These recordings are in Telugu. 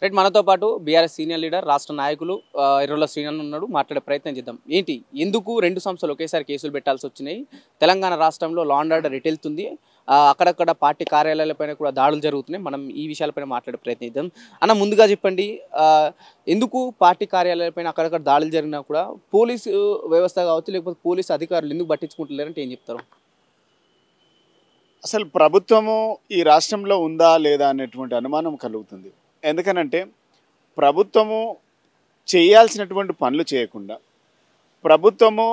రైట్ మనతో పాటు బీఆర్ఎస్ సీనియర్ లీడర్ రాష్ట్ర నాయకులు ఎర్రల శ్రీనివాస్ ఉన్నాడు. మాట్లాడే ప్రయత్నం చేద్దాం. ఏంటి ఎందుకు రెండు సంస్థలు ఒకేసారి కేసులు పెట్టాల్సి వచ్చినాయి? తెలంగాణ రాష్ట్రంలో లా అండ్ ఆర్డర్ ఎటెళ్తుంది, అక్కడక్కడ పార్టీ కార్యాలయాలపైన కూడా దాడులు జరుగుతున్నాయి. మనం ఈ విషయాలపైన మాట్లాడే ప్రయత్నం చేద్దాం. అన్న ముందుగా చెప్పండి, ఎందుకు పార్టీ కార్యాలయాలపైన అక్కడక్కడ దాడులు జరిగినా కూడా పోలీసు వ్యవస్థ కావచ్చు లేకపోతే పోలీసు అధికారులు ఎందుకు పట్టించుకుంటలేరంటే ఏం చెప్తారు? అసలు ప్రభుత్వము ఈ రాష్ట్రంలో ఉందా లేదా అనేటువంటి అనుమానం కలుగుతుంది. ఎందుకనంటే ప్రభుత్వము చేయాల్సినటువంటి పనులు చేయకుండా, ప్రభుత్వము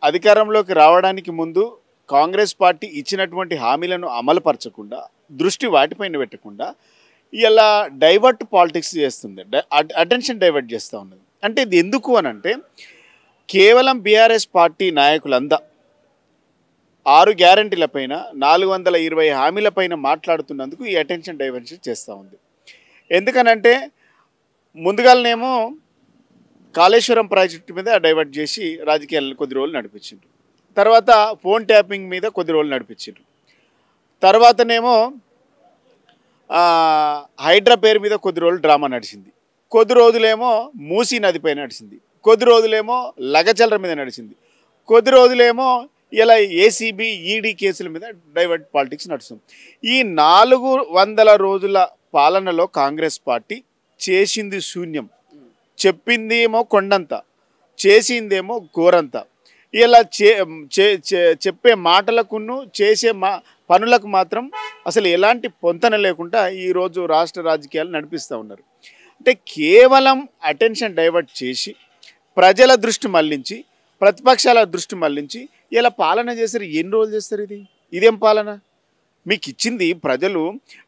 అధికారంలోకి రావడానికి ముందు కాంగ్రెస్ పార్టీ ఇచ్చినటువంటి హామీలను అమలుపరచకుండా, దృష్టి వాటిపైన పెట్టకుండా ఇలా డైవర్ట్ పాలిటిక్స్ చేస్తుంది, అటెన్షన్ డైవర్ట్ చేస్తూ ఉన్నది. అంటే ఇది ఎందుకు అనంటే కేవలం బీఆర్ఎస్ పార్టీ నాయకులంతా 6 గ్యారంటీలపైన 420 హామీలపైన మాట్లాడుతున్నందుకు ఈ అటెన్షన్ డైవర్షన్ చేస్తూ ఉంది. ఎందుకనంటే ముందుగానేమో కాళేశ్వరం ప్రాజెక్టు మీద డైవర్ట్ చేసి రాజకీయాలను కొద్ది రోజులు నడిపించారు. తర్వాత ఫోన్ ట్యాపింగ్ మీద కొద్ది రోజులు నడిపించారు. తర్వాతనేమో హైడ్రా పేరు మీద కొద్ది రోజులు డ్రామా నడిచింది. కొద్ది రోజులేమో మూసీ నదిపై నడిచింది. కొద్ది రోజులేమో లగచల్ర మీద నడిచింది. కొద్ది రోజులేమో ఇలా ఏసీబీ ఈడీ కేసుల మీద డైవర్ట్ పాలిటిక్స్ నడుస్తుంది. ఈ 400 రోజుల పాలనలో కాంగ్రెస్ పార్టీ చేసింది శూన్యం, చెప్పిందేమో కొండంత, చేసిందేమో ఘోరంత. ఇలా చెప్పే మాటలకును చేసే పనులకు మాత్రం అసలు ఎలాంటి పొంతన లేకుండా ఈరోజు రాష్ట్ర రాజకీయాలు నడిపిస్తూ ఉన్నారు. అంటే కేవలం అటెన్షన్ డైవర్ట్ చేసి ప్రజల దృష్టి మళ్లించి, ప్రతిపక్షాల దృష్టి మళ్లించి ఇలా పాలన చేస్తారు. ఎన్ని రోజులు చేస్తారు? ఇదేం పాలన? మీకు ఇచ్చింది ప్రజలు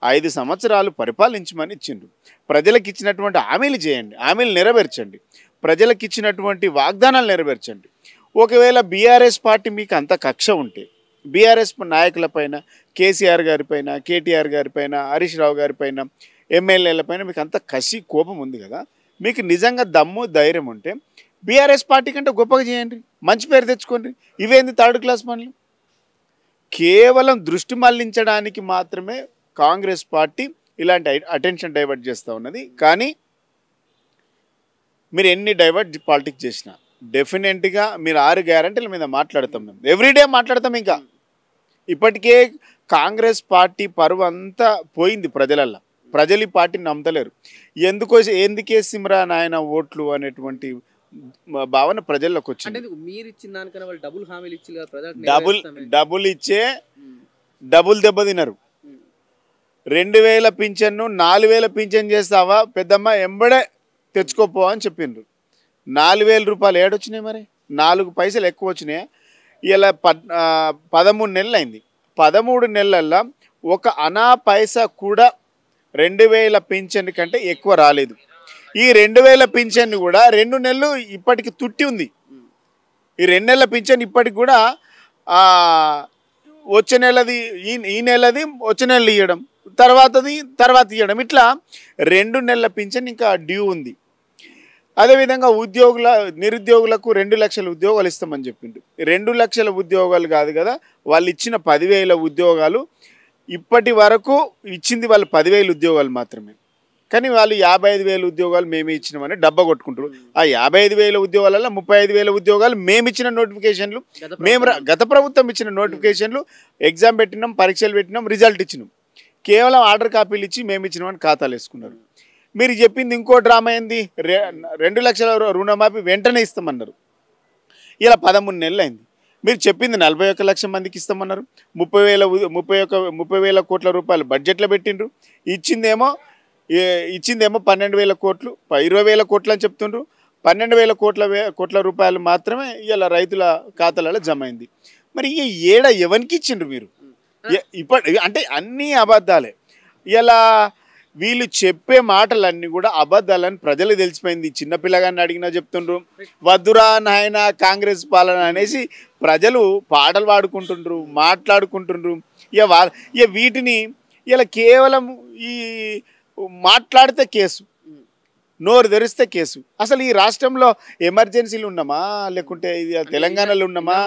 5 సంవత్సరాలు పరిపాలించమని ఇచ్చిండ్రు. ప్రజలకు ఇచ్చినటువంటి హామీలు చేయండి, హామీలు నెరవేర్చండి, ప్రజలకు ఇచ్చినటువంటి వాగ్దానాలు నెరవేర్చండి. ఒకవేళ బీఆర్ఎస్ పార్టీ మీకు అంత కక్ష ఉంటే, బీఆర్ఎస్ నాయకులపైన, కేసీఆర్ గారిపైన, కేటీఆర్ గారిపైన, హరీష్ రావు గారిపైన, ఎమ్మెల్యేలపైన మీకు అంత కసి కోపం ఉంది కదా, మీకు నిజంగా దమ్ము ధైర్యం ఉంటే బీఆర్ఎస్ పార్టీ కంటే గొప్పగా చేయండి, మంచి పేరు తెచ్చుకోండి. ఇవేంది 3rd క్లాస్ పనులు? కేవలం దృష్టి మళ్లించడానికి మాత్రమే కాంగ్రెస్ పార్టీ ఇలాంటి అటెన్షన్ డైవర్ట్ చేస్తూ ఉన్నది. కానీ మీరు ఎన్ని డైవర్ట్ పాలిటిక్స్ చేసినా డెఫినెట్గా మీరు 6 గ్యారంటీల మీద మాట్లాడతాం, మేము ఎవ్రీడే మాట్లాడతాం. ఇంకా ఇప్పటికే కాంగ్రెస్ పార్టీ పరువు అంతా పోయింది ప్రజలల్లో. ప్రజలు ఈ పార్టీని నమ్మతలేరు. ఎందుకేసిమ్రా నాయన ఓట్లు అనేటువంటి భావన ప్రజల్లోకి వచ్చింది. డబుల్ ఇచ్చే డబుల్ దెబ్బ తినరు. 2000 పింఛన్ను 4000 పింఛన్ చేస్తావా పెద్దమ్మ, ఎంబడే తెచ్చుకోపో అని చెప్పిండ్రు. 4000 రూపాయలు ఏడొచ్చినాయి? మరి 4 పైసలు ఎక్కువ వచ్చినాయి. ఇలా 13 నెలలు అయింది. 13 నెలల్లో ఒక అనా పైసా కూడా 2000 పింఛన్ కంటే ఎక్కువ రాలేదు. ఈ 2000 పింఛన్ కూడా 2 నెలలు ఇప్పటికి తుట్టి ఉంది. ఈ 2 నెలల పింఛన్ ఇప్పటికి కూడా వచ్చే నెలది ఈ నెలది వచ్చే నెలలు ఇవ్వడం, తర్వాత ఇవ్వడం, ఇట్లా 2 నెలల పింఛన్ ఇంకా డ్యూ ఉంది. అదేవిధంగా నిరుద్యోగులకు 2 లక్షల ఉద్యోగాలు ఇస్తామని చెప్పిండు. 2 లక్షల ఉద్యోగాలు కాదు కదా, వాళ్ళు ఇచ్చిన 10,000 ఉద్యోగాలు ఇప్పటి వరకు ఇచ్చింది వాళ్ళు 10,000 ఉద్యోగాలు మాత్రమే. కానీ వాళ్ళు 55,000 ఉద్యోగాలు మేమే ఇచ్చినామని డబ్బా కొట్టుకుంటారు. ఆ 55,000 ఉద్యోగాలలో 35,000 ఉద్యోగాలు మేము ఇచ్చిన నోటిఫికేషన్లు, గత ప్రభుత్వం ఇచ్చిన నోటిఫికేషన్లు, ఎగ్జామ్ పెట్టినాం, పరీక్షలు పెట్టినాం, రిజల్ట్ ఇచ్చినాం. కేవలం ఆర్డర్ కాపీలు ఇచ్చి మేము ఇచ్చినామని ఖాతాలు వేసుకున్నారు. మీరు చెప్పింది ఇంకో డ్రామా ఏంది? 2 లక్షల రుణమాఫీ వెంటనే ఇస్తామన్నారు. ఇలా 13 నెలలు అయింది. మీరు చెప్పింది 41 లక్షల మందికి ఇస్తామన్నారు. 30,000 కోట్ల రూపాయలు బడ్జెట్లో పెట్టిండ్రు. ఇచ్చిందేమో 12,000 కోట్లు, 20,000 కోట్లు అని చెప్తుండ్రు. 12,000 కోట్ల రూపాయలు మాత్రమే ఇలా రైతుల ఖాతాలలో జమ అయింది. మరి ఎవరికి ఇచ్చిండ్రు మీరు? అంటే అన్నీ అబద్ధాలే. ఇలా వీళ్ళు చెప్పే మాటలన్నీ కూడా అబద్ధాలని ప్రజలకు తెలిసిపోయింది. చిన్నపిల్లగాన్ని అడిగినా చెప్తుండ్రు వద్దురా నాయన కాంగ్రెస్ పాలన అనేసి ప్రజలు పాటలు పాడుకుంటుండ్రు, మాట్లాడుకుంటుండ్రు. వీటిని ఇలా కేవలం ఈ మాట్లాడితే కేసు, నోరు తెరిస్తే కేసు. అసలు ఈ రాష్ట్రంలో ఎమర్జెన్సీలు ఉన్నామా లేకుంటే ఇది తెలంగాణలో ఉన్నామా?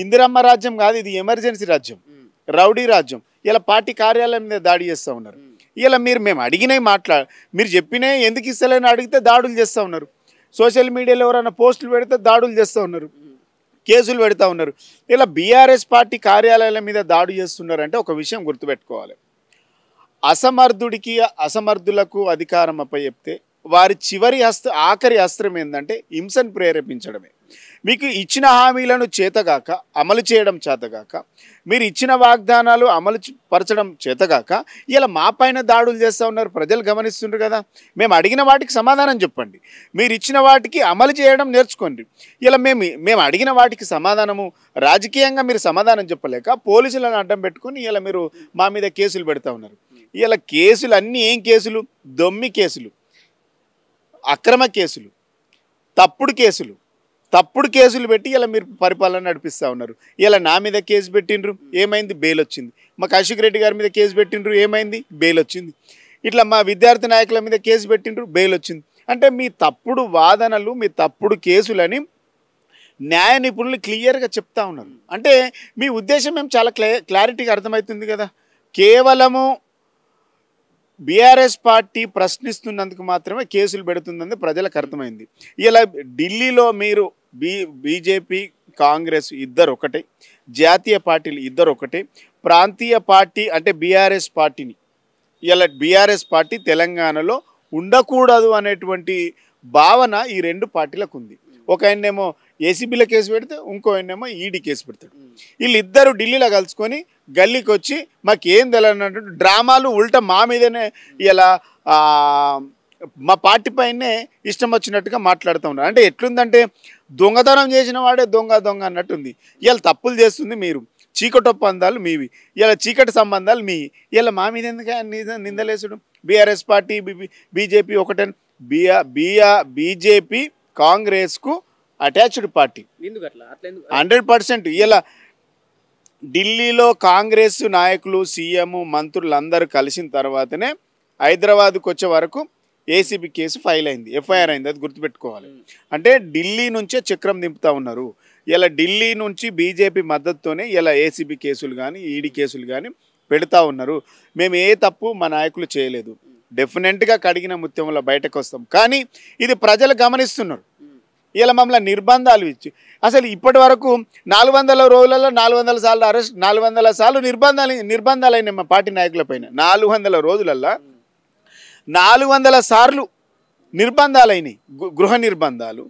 ఇందిరమ్మ రాజ్యం కాదు, ఇది ఎమర్జెన్సీ రాజ్యం, రౌడీ రాజ్యం. ఇలా పార్టీ కార్యాలయం మీద దాడి చేస్తూ ఉన్నారు. ఇలా మేము అడిగినవి మీరు చెప్పినవి ఎందుకు ఇస్తలేని అడిగితే దాడులు చేస్తూ ఉన్నారు. సోషల్ మీడియాలో ఎవరైనా పోస్టులు పెడితే దాడులు చేస్తూ ఉన్నారు, కేసులు పెడతా ఉన్నారు. ఇలా బీఆర్ఎస్ పార్టీ కార్యాలయాల మీద దాడి చేస్తున్నారంటే ఒక విషయం గుర్తుపెట్టుకోవాలి. అసమర్థులకు అధికారం అప్పచెప్తే వారి ఆఖరి అస్త్రం ఏంటంటే హింసను ప్రేరేపించడమే. మీకు ఇచ్చిన హామీలను చేతగాక అమలు చేయడం చేతగాక, మీరు ఇచ్చిన వాగ్దానాలు పరచడం చేతగాక ఇలా మా పైన దాడులు చేస్తూ ఉన్నారు. ప్రజలు గమనిస్తుండ్రు కదా. మేము అడిగిన వాటికి సమాధానం చెప్పండి, మీరు ఇచ్చిన వాటికి అమలు చేయడం నేర్చుకోండి. ఇలా మేము అడిగిన వాటికి సమాధానము రాజకీయంగా మీరు సమాధానం చెప్పలేక పోలీసులను అడ్డం పెట్టుకొని ఇలా మీరు మా మీద కేసులు పెడతా ఉన్నారు. ఇలా కేసులు అన్నీ ఏం కేసులు? దొమ్మి కేసులు, అక్రమ కేసులు, తప్పుడు కేసులు పెట్టి ఇలా మీరు పరిపాలన నడిపిస్తూ ఉన్నారు. ఇలా నా మీద కేసు పెట్టిండ్రు, ఏమైంది? బెయిల్ వచ్చింది. మా కౌశిక్ రెడ్డి గారి మీద కేసు పెట్టిండ్రు, ఏమైంది? బెయిల్ వచ్చింది. ఇట్లా మా విద్యార్థి నాయకుల మీద కేసు పెట్టిండ్రు, బెయిల్ వచ్చింది. అంటే మీ తప్పుడు వాదనలు, మీ తప్పుడు కేసులని న్యాయ నిపుణులు క్లియర్గా చెప్తా ఉన్నారు. అంటే మీ ఉద్దేశం మేము చాలా క్లారిటీగా అర్థమవుతుంది కదా. కేవలము బీఆర్ఎస్ పార్టీ ప్రశ్నిస్తున్నందుకు మాత్రమే కేసులు పెడుతుందని ప్రజలకు అర్థమైంది. ఇలా ఢిల్లీలో మీరు బీజేపీ కాంగ్రెస్ ఇద్దరు ఒకటే, జాతీయ పార్టీలు ఇద్దరు ఒకటే, ప్రాంతీయ పార్టీ అంటే బీఆర్ఎస్ పార్టీని ఇలా బీఆర్ఎస్ పార్టీ తెలంగాణలో ఉండకూడదు అనేటువంటి భావన ఈ రెండు పార్టీలకు ఉంది. ఒక ఆయనేమో ఏసీబీలో కేసు పెడితే ఇంకో ఆయనేమో ఈడీ కేసు పెడతాడు. వీళ్ళిద్దరూ ఢిల్లీలో కలుసుకొని గల్లీకి వచ్చి మాకేం తెలియనట్టు డ్రామాలు ఉల్టా మా మీదనే ఇలా మా పార్టీ పైనే ఇష్టం వచ్చినట్టుగా మాట్లాడుతూ ఉన్నారు. అంటే ఎట్లుందంటే దొంగతనం చేసిన వాడే దొంగ అన్నట్టుంది. ఇలా తప్పులు చేస్తుంది మీరు, చీకటొప్పందాలు మీవి, ఇలా చీకటి సంబంధాలు మీ, ఇలా మా మీద ఎందుకు నిందలేసుడు? బీఆర్ఎస్ పార్టీ బీజేపీ ఒకటే. బీజేపీ కాంగ్రెస్కు అటాచ్డ్ పార్టీ 100%. ఇలా ఢిల్లీలో కాంగ్రెస్ నాయకులు, సీఎం, మంత్రులు అందరూ కలిసిన తర్వాతనే హైదరాబాద్కు వచ్చే వరకు ఏసీబీ కేసు ఫైల్ అయింది, ఎఫ్ఐఆర్ అయింది. అది గుర్తుపెట్టుకోవాలి. అంటే ఢిల్లీ నుంచే చక్రం దింపుతూ ఉన్నారు. ఇలా ఢిల్లీ నుంచి బీజేపీ మద్దతుతోనే ఇలా ఏసీబీ కేసులు కానీ ఈడీ కేసులు కానీ పెడతా ఉన్నారు. మేము ఏ తప్పు మా నాయకులు చేయలేదు, డెఫినెట్గా కడిగిన ముత్యంలో బయటకు వస్తాం. కానీ ఇది ప్రజలు గమనిస్తున్నారు. ఇలా మమ్మల్ని నిర్బంధాలు ఇచ్చి అసలు ఇప్పటి వరకు 400 రోజులలో 400 సార్లు అరెస్ట్, 400 సార్లు నిర్బంధాలు అయినాయి మా పార్టీ నాయకుల పైన. 400 రోజులల్లో 400 సార్లు నిర్బంధాలైనాయి, గృహ నిర్బంధాలు,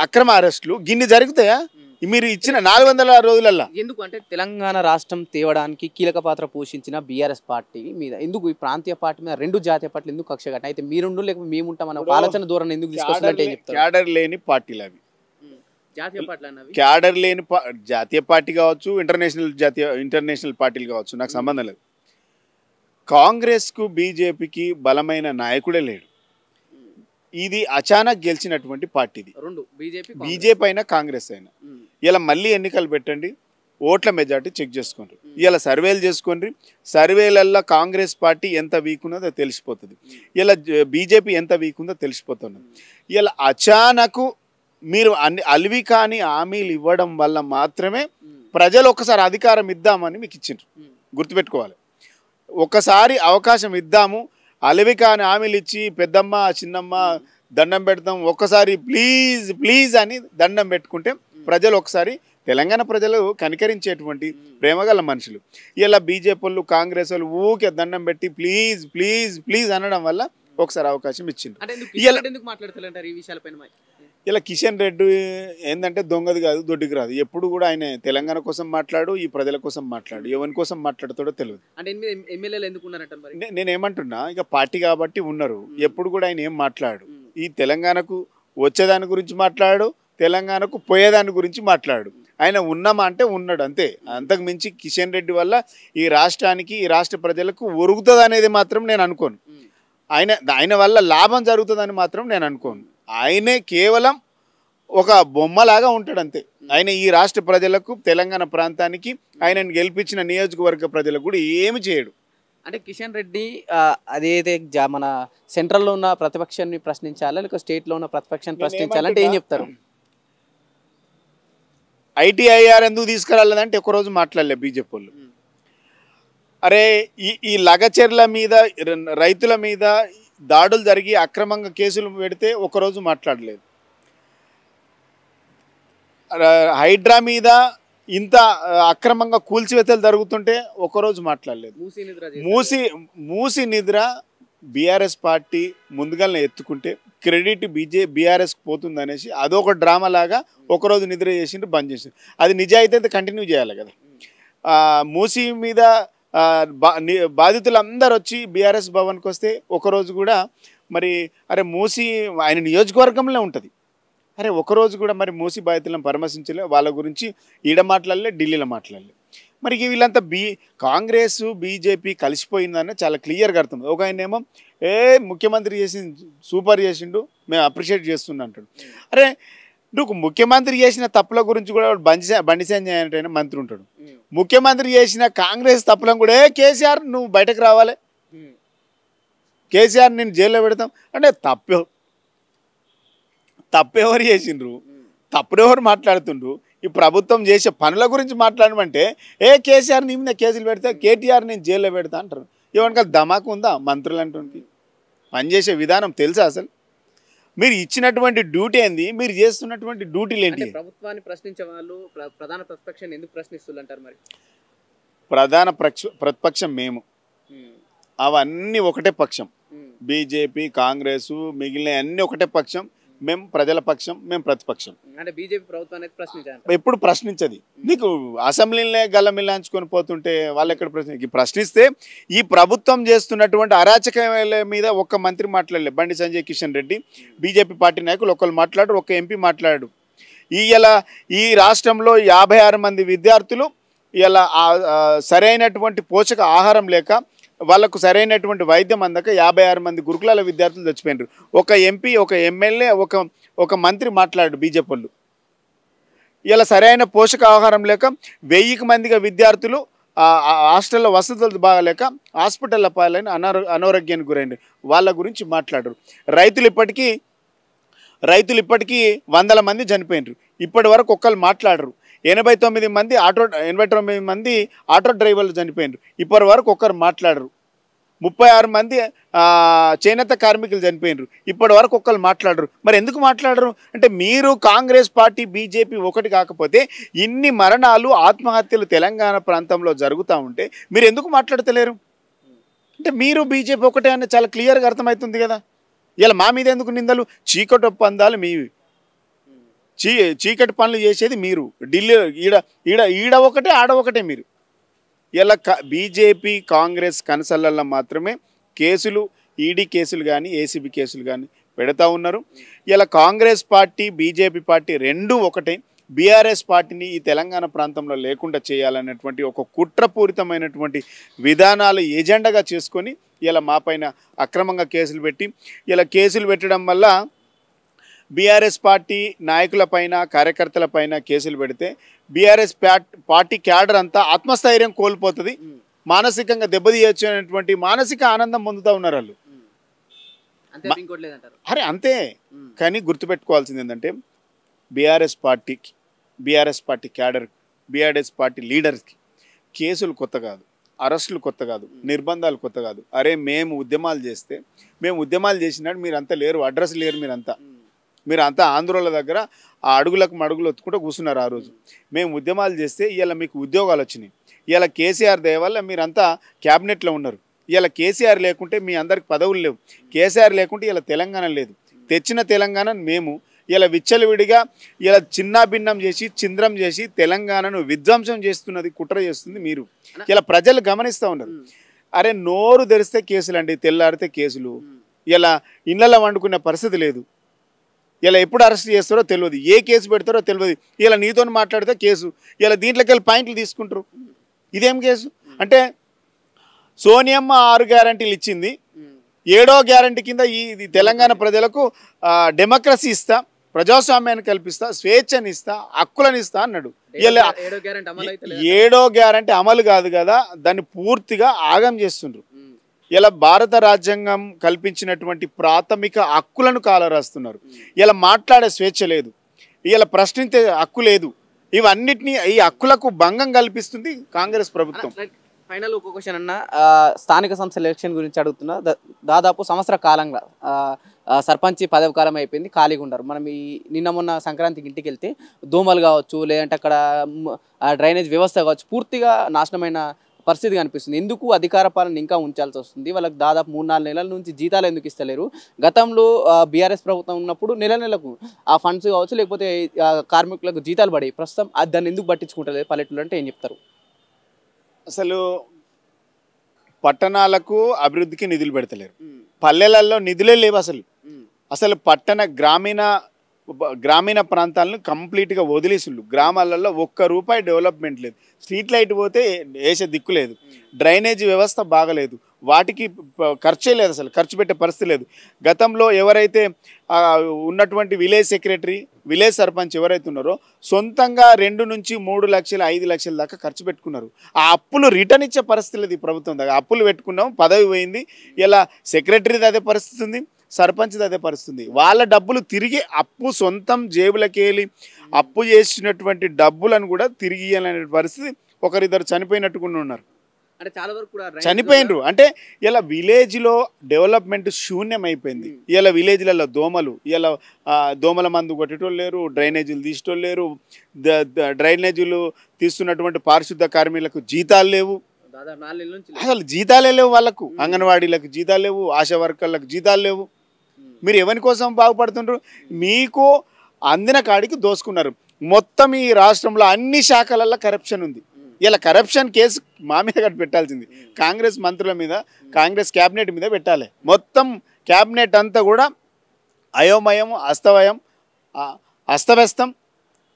అక్రమ అరెస్టులు. గిన్ని జరుగుతాయా మీరు ఇచ్చిన 400 రోజులల్లో? ఎందుకు అంటే తెలంగాణ రాష్ట్రం తేవడానికి కీలక పాత్ర పోషించిన బీఆర్ఎస్ పార్టీ మీద ఎందుకు ఈ ప్రాంతీయ పార్టీ మీద రెండు జాతీయ పార్టీలు ఎందుకు కక్ష కట్టిన? అయితే మీరుండు లేకపోతే మేముంటాం అన్న ఆలోచన ధోరణి ఎందుకు తీసుకొస్తున్నట్టు చెప్తారు? క్యాడర్ లేని పార్టీలు అవి, జాతీయ పార్టీలు అన్నవి. క్యాడర్ లేని జాతీయ పార్టీ కావచ్చు, ఇంటర్నేషనల్ పార్టీలు కావచ్చు, నాకు సంబంధం లేదు. కాంగ్రెస్కు బీజేపీకి బలమైన నాయకుడే లేడు. ఇది అచానక్ గెలిచినటువంటి పార్టీది. బీజేపీ అయినా కాంగ్రెస్ అయినా ఇలా మళ్ళీ ఎన్నికలు పెట్టండి, ఓట్ల మెజార్టీ చెక్ చేసుకోండి. ఇలా సర్వేలు చేసుకోండి. సర్వేలల్లో కాంగ్రెస్ పార్టీ ఎంత వీక్ ఉన్నదో తెలిసిపోతుంది, ఇలా బీజేపీ ఎంత వీక్ ఉందో తెలిసిపోతుంది. ఇలా అచానకు మీరు అలివి కాని హామీలు ఇవ్వడం వల్ల మాత్రమే ప్రజలు ఒకసారి అధికారం ఇద్దామని మీకు ఇచ్చిండ్రు. గుర్తుపెట్టుకోవాలి. ఒకసారి అవకాశం ఇద్దాము, అలివి కాని హామీలు ఇచ్చి పెద్దమ్మ చిన్నమ్మ దండం పెడతాం, ఒక్కసారి ప్లీజ్ ప్లీజ్ అని దండం పెట్టుకుంటే ప్రజలు ఒకసారి తెలంగాణ ప్రజలు కనికరించేటువంటి ప్రేమగల మనుషులు. ఇలా బీజేపీ వాళ్ళు, కాంగ్రెస్ వాళ్ళు ఊకే దండం పెట్టి ప్లీజ్ ప్లీజ్ ప్లీజ్ అనడం వల్ల ఒకసారి అవకాశం ఇచ్చింది. ఇలా కిషన్ రెడ్డి ఏంటంటే దొంగది కాదు, దొడ్డికి రాదు. ఎప్పుడు కూడా ఆయన తెలంగాణ కోసం మాట్లాడు, ఈ ప్రజల కోసం మాట్లాడు, ఎవరి కోసం మాట్లాడుతాడో తెలియదు. నేనేమంటున్నా, ఇక పార్టీ కాబట్టి ఉన్నారు, ఎప్పుడు కూడా ఆయన ఏం మాట్లాడు. ఈ తెలంగాణకు వచ్చేదాని గురించి మాట్లాడు, తెలంగాణకు పోయేదాని గురించి మాట్లాడు. ఆయన ఉన్నామా అంటే ఉన్నాడు అంతే. అంతకు మించి కిషన్ రెడ్డి వల్ల ఈ రాష్ట్రానికి, ఈ రాష్ట్ర ప్రజలకు ఒరుగుతుంది అనేది మాత్రం నేను అనుకోను. ఆయన వల్ల లాభం జరుగుతుందని మాత్రం నేను అనుకోను. ఆయనే కేవలం ఒక బొమ్మలాగా ఉంటాడు అంతే. ఆయన ఈ రాష్ట్ర ప్రజలకు, తెలంగాణ ప్రాంతానికి, ఆయనను గెలిపించిన నియోజకవర్గ ప్రజలకు కూడా ఏమి చేయడు. అంటే కిషన్ రెడ్డి అదేదే మన సెంట్రల్లో ఉన్న ప్రతిపక్షాన్ని ప్రశ్నించాలా, లేక స్టేట్లో ఉన్న ప్రతిపక్షాన్ని ప్రశ్నించాలంటే ఏం చెప్తారు? ఐటీఐఆర్ ఎందుకు తీసుకురాలేదంటే ఒకరోజు మాట్లాడలే బీజేపీ వాళ్ళు. అరే ఈ లగచెర్ల మీద రైతుల మీద దాడులు జరిగి అక్రమంగా కేసులు పెడితే ఒకరోజు మాట్లాడలేదు. హైడ్రా మీద ఇంత అక్రమంగా కూల్చివేతలు జరుగుతుంటే ఒకరోజు మాట్లాడలేదు. మూసి నిద్ర బీఆర్ఎస్ పార్టీ ముందుగానే ఎత్తుకుంటే క్రెడిట్ బీఆర్ఎస్కి పోతుంది అనేసి అదొక డ్రామా లాగా ఒకరోజు నిద్ర చేసిండ్రు, బంద్ చేసిండ్రు. అది నిజాయితీ అయితే కంటిన్యూ చేయాలి కదా. మూసి మీద బాధితులందరూ వచ్చి బీఆర్ఎస్ భవన్కి వస్తే ఒకరోజు కూడా మరి అరే మూసి ఆయన నియోజకవర్గంలో ఉంటుంది, అరే ఒకరోజు కూడా మరి మూసి బాధితులను పరామర్శించలే, వాళ్ళ గురించి ఈడ మాట్లాడలే, ఢిల్లీలో మాట్లాడలే. మరి వీళ్ళంతా కాంగ్రెస్ బీజేపీ కలిసిపోయిందని చాలా క్లియర్గా అర్థం. ఒక ఆయన ఏమో ముఖ్యమంత్రి చేసి సూపర్ చేసిండు, మేము అప్రిషియేట్ చేస్తున్నా అంటాడు. అరే నువ్వు ముఖ్యమంత్రి చేసిన తప్పుల గురించి కూడా బండి సంజయ్ అంటే మంత్రి ఉంటాడు. ముఖ్యమంత్రి చేసిన కాంగ్రెస్ తప్పులను కూడా కేసీఆర్ నువ్వు బయటకు రావాలి, కేసీఆర్ నేను జైల్లో పెడతాం అంటే తప్పెవరు చేసిండ్రు, తప్పుడెవరు మాట్లాడుతుండ్రు. ఈ ప్రభుత్వం చేసే పనుల గురించి మాట్లాడమంటే కేసీఆర్ నీ మీద కేసులు పెడితే కేటీఆర్ నేను జైల్లో పెడతా అంటారు. ఏమన్నా ధమాకు ఉందా మంత్రులు అంటుంది? పనిచేసే విధానం తెలుసా అసలు? మీరు ఇచ్చినటువంటి డ్యూటీ ఏంది, మీరు చేస్తున్నటువంటి డ్యూటీలు ఏంటి? ప్రభుత్వాన్ని ప్రశ్నించే వాళ్ళు ప్రధాన ప్రతిపక్షాన్ని ఎందుకు ప్రశ్నిస్తుంటారు? మరి ప్రధాన ప్రతిపక్షం మేము, అవన్నీ ఒకటే పక్షం. బీజేపీ కాంగ్రెస్ మిగిలిన అన్ని ఒకటే పక్షం. మేము ప్రజల పక్షం, మేము ప్రతిపక్షం. అంటే బీజేపీ ప్రభుత్వాన్ని ప్రశ్నించాలి, ఎప్పుడు ప్రశ్నించది. నీకు అసెంబ్లీనే గల్లమిల్లాంచుకొని పోతుంటే వాళ్ళు ఎక్కడ ప్రశ్నిస్తే ఈ ప్రభుత్వం చేస్తున్నటువంటి అరాచకాల మీద ఒక్క మంత్రి మాట్లాడలే. బండి సంజయ్ కిషన్ రెడ్డి బీజేపీ పార్టీ నాయకులు ఒకళ్ళు మాట్లాడు, ఒక్క ఎంపీ మాట్లాడు. ఈ రాష్ట్రంలో 56 మంది విద్యార్థులు ఇలా సరైనటువంటి పోషక ఆహారం లేక వాళ్ళకు సరైనటువంటి వైద్యం అందక 56 మంది గురుకులాల విద్యార్థులు చచ్చిపోయినారు. ఒక ఎంపీ, ఒక ఎమ్మెల్యే, ఒక మంత్రి మాట్లాడు బీజేపీ వాళ్ళు. ఇలా సరైన పోషకాహారం లేక 1000 మందిగా విద్యార్థులు హాస్టల్లో వసతులు బాగాలేక హాస్పిటల్ల పాలైన అనారోగ్యానికి గురైన వాళ్ళ గురించి మాట్లాడరు. రైతులు ఇప్పటికీ 100 మంది చనిపోయినారు. ఇప్పటి వరకు ఒక్కళ్ళు మాట్లాడరు. 89 మంది ఆటో డ్రైవర్లు చనిపోయినారు. ఇప్పటి వరకు ఒక్కరు మాట్లాడరు. 36 మంది చేనేత కార్మికులు చనిపోయినారు. ఇప్పటి వరకు ఒక్కరు మాట్లాడరు. మరి ఎందుకు మాట్లాడరు అంటే మీరు కాంగ్రెస్ పార్టీ బీజేపీ ఒకటి కాకపోతే ఇన్ని మరణాలు ఆత్మహత్యలు తెలంగాణ ప్రాంతంలో జరుగుతూ ఉంటే మీరు ఎందుకు మాట్లాడతలేరు? అంటే మీరు బీజేపీ ఒకటే అని చాలా క్లియర్గా అర్థమవుతుంది కదా. ఇలా మా మీద ఎందుకు నిందలు? చీకటి ఒప్పందాలు మీవి, చీకటి పనులు చేసేది మీరు. ఢిల్లీ ఈడ ఒకటే ఆడ ఒకటే మీరు. ఇలా బీజేపీ కాంగ్రెస్ కనసల్లల్లో మాత్రమే కేసులు, ఈడీ కేసులు కానీ ఏసీబీ కేసులు కానీ పెడతా ఉన్నారు. ఇలా కాంగ్రెస్ పార్టీ బీజేపీ పార్టీ రెండూ ఒకటే. బీఆర్ఎస్ పార్టీని ఈ తెలంగాణ ప్రాంతంలో లేకుండా చేయాలనేటువంటి ఒక కుట్రపూరితమైనటువంటి విధానాలు ఎజెండాగా చేసుకొని ఇలా మా పైన అక్రమంగా కేసులు పెట్టి ఇలా కేసులు పెట్టడం వల్ల బీఆర్ఎస్ పార్టీ నాయకులపైన కార్యకర్తలపైన కేసులు పెడితే బీఆర్ఎస్ పార్టీ క్యాడర్ అంతా ఆత్మస్థైర్యం కోల్పోతుంది, మానసికంగా దెబ్బతీయచ్చు అనేటువంటి మానసిక ఆనందం పొందుతూ ఉన్నారు వాళ్ళు. అరే అంతే. కానీ గుర్తుపెట్టుకోవాల్సింది ఏంటంటే BRS party cadre, BRS party లీడర్స్కి కేసులు కొత్త కాదు, అరెస్టులు కొత్త కాదు, నిర్బంధాలు కొత్త కాదు. అరే మేము ఉద్యమాలు చేసినాడు మీరంతా లేరు, అడ్రస్ లేరు, మీరంతా ఆంధ్రోల దగ్గర ఆ అడుగులకు మడుగులు ఒత్తుకుంటూ కూర్చున్నారు. ఆ రోజు మేము ఉద్యమాలు చేస్తే ఇలా మీకు ఉద్యోగాలు వచ్చినాయి. ఇలా కేసీఆర్ దయ వల్ల మీరంతా క్యాబినెట్లో ఉన్నారు. ఇలా కేసీఆర్ లేకుంటే మీ అందరికి పదవులు లేవు. కేసీఆర్ లేకుంటే ఇలా తెలంగాణ లేదు. తెచ్చిన తెలంగాణను మేము ఇలా విచ్చలవిడిగా ఇలా చిన్నాభిన్నం చేసి చింద్రం చేసి తెలంగాణను విధ్వంసం చేస్తున్నది, కుట్ర చేస్తుంది మీరు. ఇలా ప్రజలు గమనిస్తూ ఉన్నారు. అరే నోరు తెరిస్తే కేసులు అండి, తెల్లారితే కేసులు. ఇలా ఇళ్లలో వండుకునే పరిస్థితి లేదు. ఇలా ఎప్పుడు అరెస్ట్ చేస్తారో తెలియదు, ఏ కేసు పెడతారో తెలియదు. ఇలా నీతో మాట్లాడితే కేసు, ఇలా దీంట్లోకి వెళ్ళి పాయింట్లు తీసుకుంటారు. ఇదేం కేసు అంటే సోనియమ్మ 6 గ్యారంటీలు ఇచ్చింది, 7వ గ్యారంటీ కింద ఈ తెలంగాణ ప్రజలకు డెమోక్రసీ ఇస్తా, ప్రజాస్వామ్యాన్ని కల్పిస్తా, స్వేచ్ఛని ఇస్తా, హక్కులను ఇస్తా అన్నాడు. ఇలా 7వ గ్యారంటీ అమలు కాదు కదా, దాన్ని పూర్తిగా ఆగం చేస్తుండ్రు. ఇలా భారత రాజ్యాంగం కల్పించినటువంటి ప్రాథమిక హక్కులను కాలరాస్తున్నారు. ఇలా మాట్లాడే స్వేచ్ఛ లేదు, ఇలా ప్రశ్నించే హక్కు లేదు. ఇవన్నిటినీ ఈ హక్కులకు భంగం కల్పిస్తుంది కాంగ్రెస్ ప్రభుత్వం. ఫైనల్ ఒక క్వశ్చన్ అన్న, స్థానిక సంస్థల ఎలక్షన్ గురించి అడుగుతున్నా. దాదాపు సంవత్సర కాలంగా సర్పంచ్ పదవి కాలం అయిపోయింది, ఖాళీగా ఉన్నారు. మనం ఈ నిన్న మొన్న సంక్రాంతికి ఇంటికి వెళ్తే దోమలు కావచ్చు, లేదంటే అక్కడ డ్రైనేజ్ వ్యవస్థ కావచ్చు, పూర్తిగా నాశనమైన పరిస్థితి కనిపిస్తుంది. ఎందుకు అధికార పాలన ఇంకా ఉంచాల్సి వస్తుంది? వాళ్ళకి దాదాపు 3-4 నెలల నుంచి జీతాలు ఎందుకు ఇస్తలేరు? గతంలో బీఆర్ఎస్ ప్రభుత్వం ఉన్నప్పుడు నెల నెలకు ఆ ఫండ్స్ కావచ్చు, లేకపోతే కార్మికులకు జీతాలు పడేవి. ప్రస్తుతం దాన్ని ఎందుకు పట్టించుకుంటలేదు పల్లెటూరు అంటే ఏం చెప్తారు? అసలు పట్టణాలకు అభివృద్ధికి నిధులు పెడతలేరు, పల్లెలలో నిధులే లేవు. అసలు పట్టణ గ్రామీణ ప్రాంతాలను కంప్లీట్గా వదిలేసిండు. గ్రామాలలో ఒక్క రూపాయి డెవలప్మెంట్ లేదు. స్ట్రీట్ లైట్ పోతే వేసే దిక్కు లేదు, డ్రైనేజీ వ్యవస్థ బాగలేదు, వాటికి ఖర్చే లేదు, అసలు ఖర్చు పెట్టే పరిస్థితి లేదు. గతంలో ఎవరైతే ఉన్నటువంటి విలేజ్ సెక్రటరీ, విలేజ్ సర్పంచ్ ఎవరైతే ఉన్నారో సొంతంగా 2 నుంచి 3 లక్షలు 5 లక్షల దాకా ఖర్చు పెట్టుకున్నారు. ఆ అప్పులు రిటర్న్ ఇచ్చే పరిస్థితి లేదు ఈ ప్రభుత్వం దగ్గర. అప్పులు పెట్టుకున్నాం, పదవి పోయింది. ఇలా సెక్రటరీది అదే పరిస్థితి ఉంది, సర్పంచ్ది అదే పరిస్థితి. వాళ్ళ డబ్బులు తిరిగి అప్పు సొంతం జేబులకి వెళ్ళి అప్పు చేసినటువంటి డబ్బులను కూడా తిరిగి ఇవ్వాలనే పరిస్థితి. ఒకరిద్దరు చనిపోయినట్టుగా ఉన్నారు, అంటే చాలా వరకు కూడా చనిపోయినరు. అంటే ఇలా విలేజ్లో డెవలప్మెంట్ శూన్యం అయిపోయింది. ఇలా విలేజ్లలో దోమలు, ఇలా దోమల మందు కొట్టేటోళ్ళు లేరు, డ్రైనేజీలు తీసేటోళ్ళు లేరు, డ్రైనేజీలు తీస్తున్నటువంటి పారిశుద్ధ కార్మికులకు జీతాలు లేవు. అసలు జీతాలే లేవు వాళ్ళకు. అంగన్వాడీలకు జీతాలు లేవు, ఆశా వర్కర్లకు జీతాలు లేవు. మీరు ఎవరి కోసం బాగుపడుతుండ్రు? మీకు అందిన కాడికి దోసుకున్నారు. మొత్తం ఈ రాష్ట్రంలో అన్ని శాఖలలో కరప్షన్ ఉంది. ఇలా కరప్షన్ కేసు మా మీద కట్టి పెట్టాల్సింది, కాంగ్రెస్ మంత్రుల మీద, కాంగ్రెస్ క్యాబినెట్ మీద పెట్టాలి. మొత్తం క్యాబినెట్ అంతా కూడా అయోమయం, అస్తవ్యస్తం,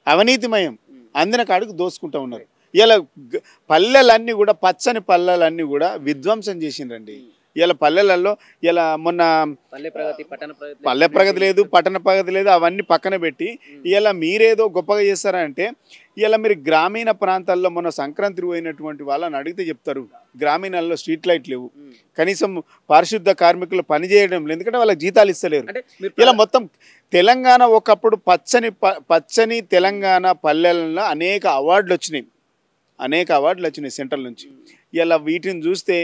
అవినీతిమయం, అందిన కాడికి దోసుకుంటూ ఉన్నారు. ఇలా పల్లెలన్నీ కూడా, పచ్చని పల్లెలన్నీ కూడా విధ్వంసం చేసిండ్రండి. ఇలా పల్లెలలో ఇలా మొన్న పల్లె ప్రగతి లేదు, పట్టణ ప్రగతి లేదు, అవన్నీ పక్కన పెట్టి ఇలా మీరేదో గొప్పగా చేస్తారంటే, ఇలా మీరు గ్రామీణ ప్రాంతాల్లో మొన్న సంక్రాంతి పోయినటువంటి వాళ్ళని అడిగితే చెప్తారు, గ్రామీణాల్లో స్ట్రీట్ లైట్ లేవు, కనీసం పారిశుద్ధ కార్మికులు పనిచేయడం లేదు, ఎందుకంటే వాళ్ళకి జీతాలు ఇస్తలేరు. ఇలా మొత్తం తెలంగాణ ఒకప్పుడు పచ్చని తెలంగాణ పల్లెలలో అనేక అవార్డులు వచ్చినాయి సెంట్రల్ నుంచి. ఇలా వీటిని చూస్తే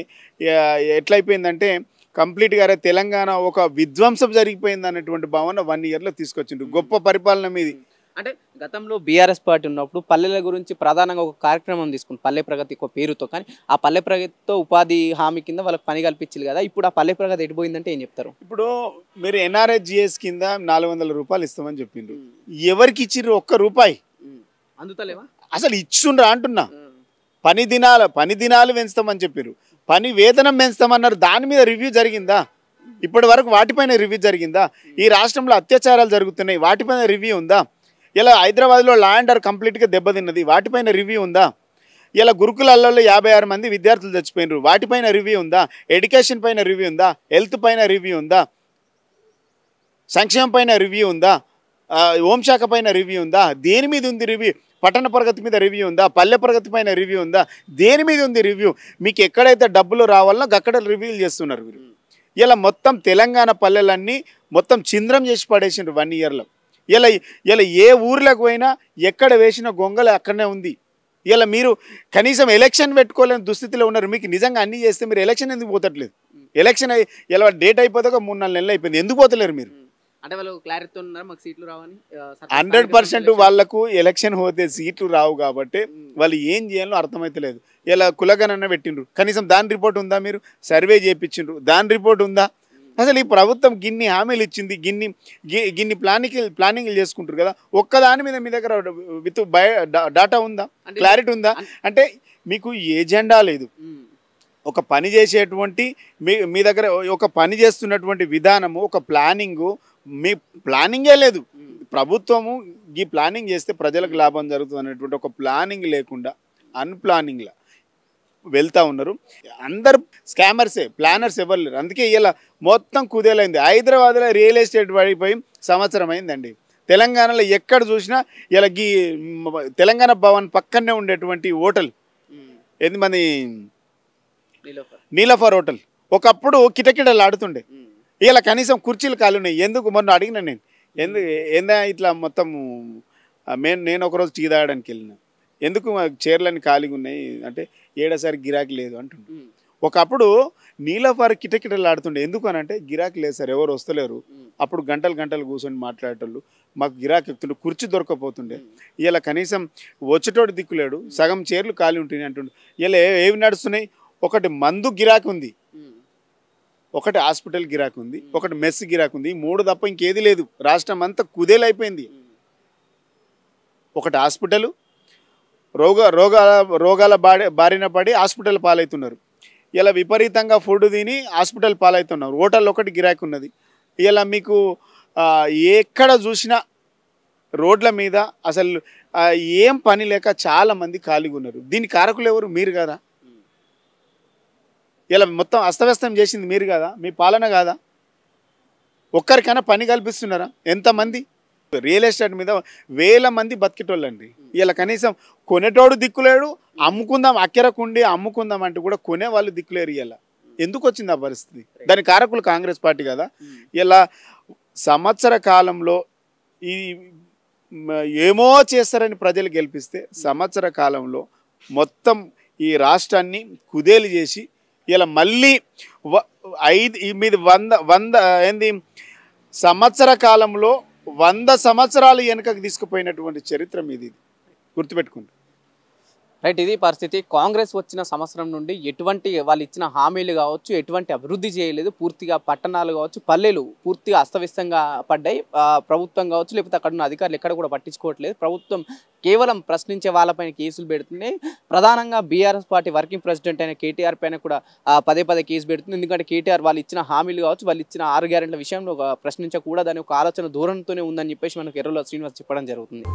ఎట్లయిపోయిందంటే కంప్లీట్గా తెలంగాణ ఒక విధ్వంసం జరిగిపోయింది అన్నటువంటి భావన 1 ఇయర్లో తీసుకొచ్చిండు. గొప్ప పరిపాలన మీది. అంటే గతంలో బీఆర్ఎస్ పార్టీ ఉన్నప్పుడు పల్లెల గురించి ప్రధానంగా ఒక కార్యక్రమం తీసుకుంది, పల్లె ప్రగతి ఒక పేరుతో. కానీ ఆ పల్లె ప్రగతితో ఉపాధి హామీ కింద వాళ్ళకి పని కల్పించింది కదా. ఇప్పుడు ఆ పల్లె ప్రగతి ఎటుపోయిందంటే ఏం చెప్తారు? ఇప్పుడు మీరు ఎన్ఆర్హెచ్జిఎస్ కింద 400 రూపాయలు ఇస్తామని చెప్పిండ్రు. ఎవరికి ఇచ్చిర్రు? 1 రూపాయి అందుతలేవా? అసలు ఇచ్చుండ్రా అంటున్నా. పని దినాలు పెంచుతామని చెప్పారు, పని వేతనం పెంచుతామన్నారు. దాని మీద రివ్యూ జరిగిందా? ఇప్పటి వరకు వాటిపైన రివ్యూ జరిగిందా? ఈ రాష్ట్రంలో అత్యాచారాలు జరుగుతున్నాయి, వాటిపైన రివ్యూ ఉందా? ఇలా హైదరాబాద్లో లా అండ్ ఆర్డర్ కంప్లీట్గా దెబ్బతిన్నది, వాటిపైన రివ్యూ ఉందా? ఇలా గురుకులాల్లో 56 మంది విద్యార్థులు చచ్చిపోయినారు, వాటిపైన రివ్యూ ఉందా? ఎడ్యుకేషన్ పైన రివ్యూ ఉందా? హెల్త్ పైన రివ్యూ ఉందా? సంక్షేమం పైన రివ్యూ ఉందా? హోంశాఖ పైన రివ్యూ ఉందా? దేని మీద ఉంది రివ్యూ? పట్టణ ప్రగతి మీద రివ్యూ ఉందా? పల్లె ప్రగతి పైన రివ్యూ ఉందా? దేని మీద ఉంది రివ్యూ? మీకు ఎక్కడైతే డబ్బులు రావాలనో అక్కడ రివ్యూలు చేస్తున్నారు మీరు. ఇలా మొత్తం తెలంగాణ పల్లెలన్నీ మొత్తం చింద్రం చేసి పడేసిండ్రు 1 ఇయర్లో. ఇలా ఏ ఊర్లకు పోయినా ఎక్కడ వేసిన గొంగలు అక్కడనే ఉంది. ఇలా మీరు కనీసం ఎలక్షన్ పెట్టుకోలేని దుస్థితిలో ఉన్నారు. మీకు నిజంగా అన్నీ చేస్తే మీరు ఎలక్షన్ ఎందుకు పోతట్లేదు? ఎలక్షన్ ఇలా డేట్ అయిపోతాక 3-4 నెలలు అయిపోయింది, ఎందుకు పోతలేరు మీరు? అంటే వాళ్ళు క్లారిటీ ఉన్నారు, మాకు సీట్లు రావని. 100% వాళ్ళకు ఎలక్షన్ పోతే సీట్లు రావు కాబట్టి వాళ్ళు ఏం చేయాలో అర్థమైతలేదు. ఇలా కులగణన పెట్టిండ్రు, కనీసం దాని రిపోర్ట్ ఉందా? మీరు సర్వే చేయించిండ్రు, దాని రిపోర్ట్ ఉందా? అసలు ఈ ప్రభుత్వం గిన్ని హామీలు ఇచ్చింది, గిన్ని ప్లానింగ్లు చేసుకుంటారు కదా, ఒక్కదాని మీద మీ దగ్గర విత్ డాటా ఉందా? క్లారిటీ ఉందా? అంటే మీకు ఏజెండా లేదు. ఒక పని చేసేటువంటి మీ దగ్గర ఒక పని చేస్తున్నటువంటి విధానము, ఒక ప్లానింగు, మీ ప్లానింగే లేదు. ప్రభుత్వము ఈ ప్లానింగ్ చేస్తే ప్రజలకు లాభం జరుగుతుంది అనేటువంటి ఒక ప్లానింగ్ లేకుండా అన్ప్లానింగ్లా వెళ్తూ ఉన్నారు. అందరు స్కామర్సే, ప్లానర్స్ ఎవరు లేరు. అందుకే ఇలా మొత్తం కుదేలైంది. హైదరాబాద్లో రియల్ ఎస్టేట్ పడిపోయి సంవత్సరం అయిందండి. తెలంగాణలో ఎక్కడ చూసినా ఇలా తెలంగాణ భవన్ పక్కనే ఉండేటువంటి హోటల్ ఎంతమంది నీలఫర్ హోటల్ ఒకప్పుడు కిటకిటలు ఆడుతుండే, ఇలా కనీసం కుర్చీలు ఖాళీ ఉన్నాయి. ఎందుకు? మొన్న అడిగిన నేను, ఏందా ఇట్లా మొత్తం నేను ఒకరోజు టీ తాగడానికి వెళ్ళిన, ఎందుకు చీరలని ఖాళీగా ఉన్నాయి అంటే ఏడసారి గిరాకీ లేదు అంటుండే. ఒకప్పుడు నీలఫార్ కిటకిటలాడుతుండే. ఎందుకు అని అంటే గిరాకీ లేదు సార్, ఎవరు వస్తలేరు. అప్పుడు గంటలు గంటలు కూర్చొని మాట్లాడేటోళ్ళు, మాకు గిరాకీ ఎక్కుతుండే, కుర్చీ దొరకపోతుండే. ఇలా కనీసం వచ్చేటోడు దిక్కులేడు, సగం చీరలు ఖాళీ ఉంటున్నాయి అంటుండే. ఇలా ఏవి నడుస్తున్నాయి? ఒకటి మందు గిరాకీ ఉంది, ఒకటి హాస్పిటల్ గిరాకీ ఉంది, ఒకటి మెస్ గిరాకీ ఉంది. 3 తప్ప ఇంకేది లేదు. రాష్ట్రం అంతా కుదేలైపోయింది. ఒకటి హాస్పిటల్, రోగాల బారిన పడి హాస్పిటల్ పాలవుతున్నారు. ఇలా విపరీతంగా ఫుడ్ తిని హాస్పిటల్ పాలవుతున్నారు. హోటల్ ఒకటి గిరాకీ ఉన్నది. ఇలా మీకు ఎక్కడ చూసినా రోడ్ల మీద అసలు ఏం పని లేక చాలామంది ఖాళీగా ఉన్నారు. దీని కారకులు ఎవరు? మీరు కదా. ఇలా మొత్తం అస్తవ్యస్తం చేసింది మీరు కదా, మీ పాలన కాదా? ఒక్కరికైనా పని కల్పిస్తున్నారా? ఎంతమంది? రియల్ ఎస్టేట్ మీద వేల మంది బతికేటోళ్ళండి. ఇలా కనీసం కొనేటోడు దిక్కులేడు, అమ్ముకుందాం అక్కెరకుండి అమ్ముకుందాం అంటే కూడా కొనే వాళ్ళు దిక్కులేరు. ఇలా ఎందుకు వచ్చింది ఆ పరిస్థితి? దాని కారకులు కాంగ్రెస్ పార్టీ కదా. ఇలా సంవత్సర కాలంలో ఈ ఏమో చేస్తారని ప్రజలు గెలిపిస్తే సంవత్సర కాలంలో మొత్తం ఈ రాష్ట్రాన్ని కుదేలు చేసి ఇలా మళ్ళీ 100 ఏంది సంవత్సర కాలంలో 100 సంవత్సరాలు వెనుకకు తీసుకుపోయినటువంటి చరిత్ర మీది. గుర్తుపెట్టుకోండి. రైట్, ఇది పరిస్థితి. కాంగ్రెస్ వచ్చిన సంవత్సరం నుండి ఎటువంటి వాళ్ళు ఇచ్చిన హామీలు కావచ్చు, ఎటువంటి అభివృద్ధి చేయలేదు. పూర్తిగా పట్టణాలు కావచ్చు, పల్లెలు పూర్తిగా అస్తవ్యస్తంగా పడ్డాయి. ప్రభుత్వం కావచ్చు, లేకపోతే అక్కడ ఉన్న అధికారులు ఎక్కడ కూడా పట్టించుకోవట్లేదు. ప్రభుత్వం కేవలం ప్రశ్నించే వాళ్ళపైన కేసులు పెడుతుంది. ప్రధానంగా బీఆర్ఎస్ పార్టీ వర్కింగ్ ప్రెసిడెంట్ అయిన కేటీఆర్ పైన కూడా పదే కేసు పెడుతుంది. ఎందుకంటే కేటీఆర్ వాళ్ళు ఇచ్చిన హామీలు కావచ్చు, వాళ్ళు ఇచ్చిన 6 గ్యారెంటీల విషయంలో ప్రశ్నించకూడదని ఒక ఆలోచన ధోరణితోనే ఉందని చెప్పేసి మనకు ఎర్రల శ్రీనివాస్ చెప్పడం జరుగుతుంది.